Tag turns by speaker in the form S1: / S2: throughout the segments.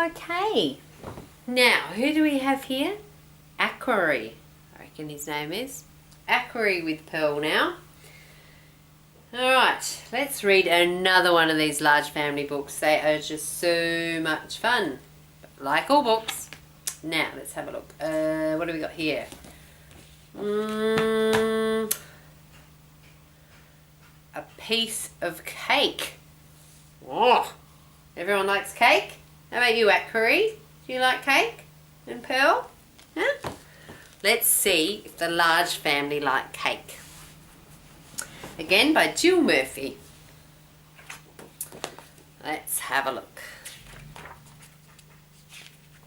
S1: Okay. Now, who do we have here? Aquary. I reckon his name is. Aquary with Pearl now. Alright, let's read another one of these large family books. They are just so much fun. Like all books. Now, let's have a look. What do we got here? A piece of cake. Oh, everyone likes cake? How about you, Aquary? Do you like cake? And Pearl? Huh? Let's see if the large family like cake. Again by Jill Murphy. Let's have a look.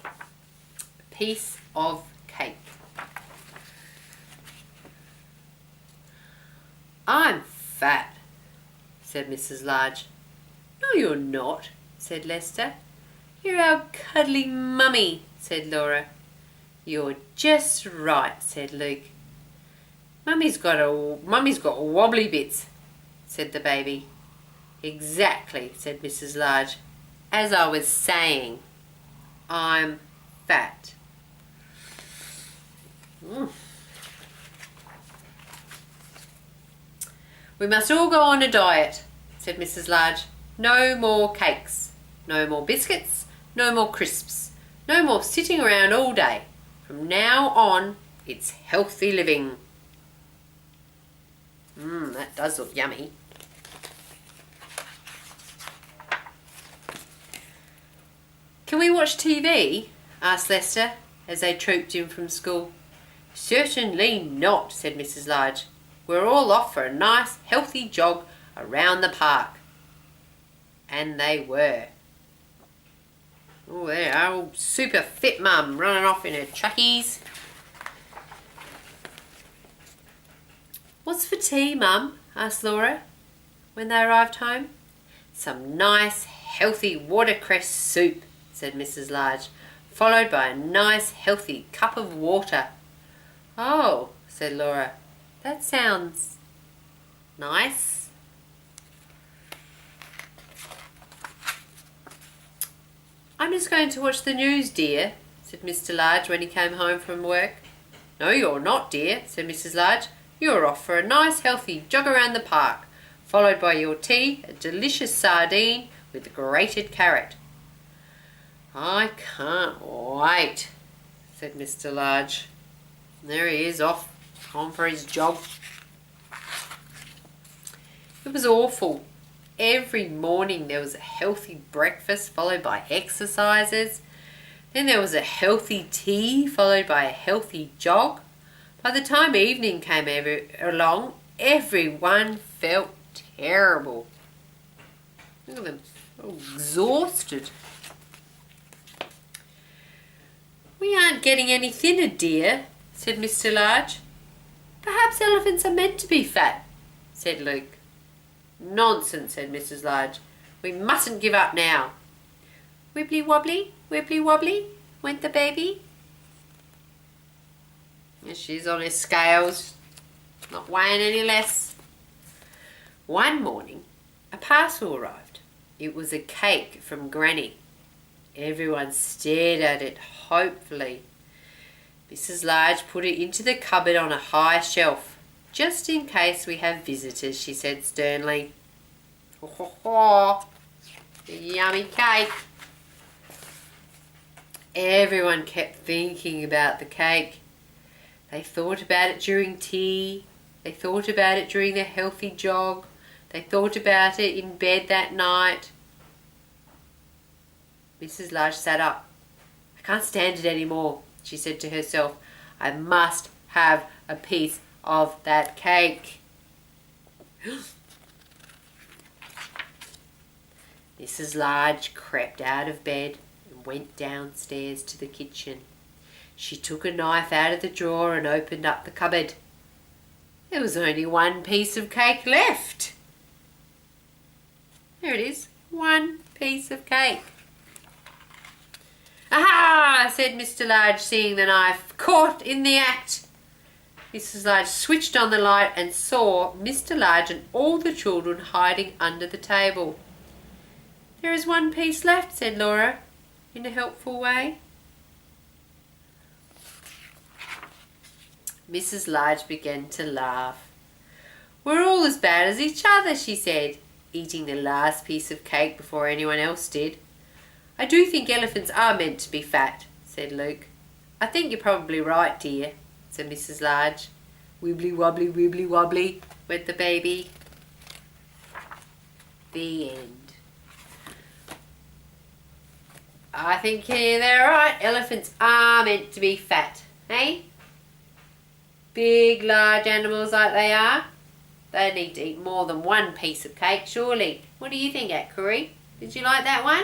S1: A piece of cake. I'm fat, said Mrs. Large. No, you're not, said Lester. You're our cuddly mummy, said Laura. You're just right, said Luke. Mummy's got wobbly bits, said the baby. Exactly, said Mrs. Large. As I was saying, I'm fat. We must all go on a diet, said Mrs. Large. No more cakes, no more biscuits, no more crisps, no more sitting around all day. From now on, it's healthy living. That does look yummy. Can we watch TV? Asked Lester as they trooped in from school. Certainly not, said Mrs. Large. We're all off for a nice, healthy jog around the park. And they were. Oh, there, our old super fit mum running off in her trackies. What's for tea, Mum? Asked Laura when they arrived home. Some nice, healthy watercress soup, said Mrs. Large, followed by a nice, healthy cup of water. Oh, said Laura, that sounds nice. I'm just going to watch the news, dear, said Mr. Large when he came home from work. No, you're not, dear, said Mrs. Large. You're off for a nice healthy jog around the park, followed by your tea, a delicious sardine with grated carrot. I can't wait, said Mr. Large. There he is, off, on for his jog. It was awful. Every morning there was a healthy breakfast followed by exercises. Then there was a healthy tea followed by a healthy jog. By the time evening came along, everyone felt terrible. Look at them, all exhausted. We aren't getting any thinner, dear, said Mr. Large. Perhaps elephants are meant to be fat, said Luke. Nonsense, said Mrs. Large. We mustn't give up now. Wibbly wobbly, went the baby. Yes, she's on her scales, not weighing any less. One morning, a parcel arrived. It was a cake from Granny. Everyone stared at it hopefully. Mrs. Large put it into the cupboard on a high shelf. Just in case we have visitors, she said sternly. Ho, ho, ho. The yummy cake. Everyone kept thinking about the cake. They thought about it during tea. They thought about it during their healthy jog. They thought about it in bed that night. Mrs. Large sat up. I can't stand it anymore, she said to herself. I must have a piece of that cake. Mrs. Large crept out of bed and went downstairs to the kitchen. She took a knife out of the drawer and opened up the cupboard. There was only one piece of cake left. There it is, one piece of cake. Aha! Said Mr. Large, seeing the knife. Caught in the act. Mrs. Large switched on the light and saw Mr. Large and all the children hiding under the table. There is one piece left, said Laura. in a helpful way? Mrs. Large began to laugh. "We're all as bad as each other," she said, eating the last piece of cake before anyone else did. "I do think elephants are meant to be fat," said Luke. "I think you're probably right, dear," said Mrs. Large. "Wibbly wobbly, wibbly wobbly," went the baby. The end. I think they're right. Elephants are meant to be fat, hey? Big, large animals like they are. They need to eat more than one piece of cake, surely. What do you think, Akuri? Did you like that one?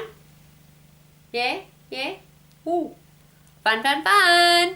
S1: Yeah? Yeah? Ooh. Fun, fun, fun!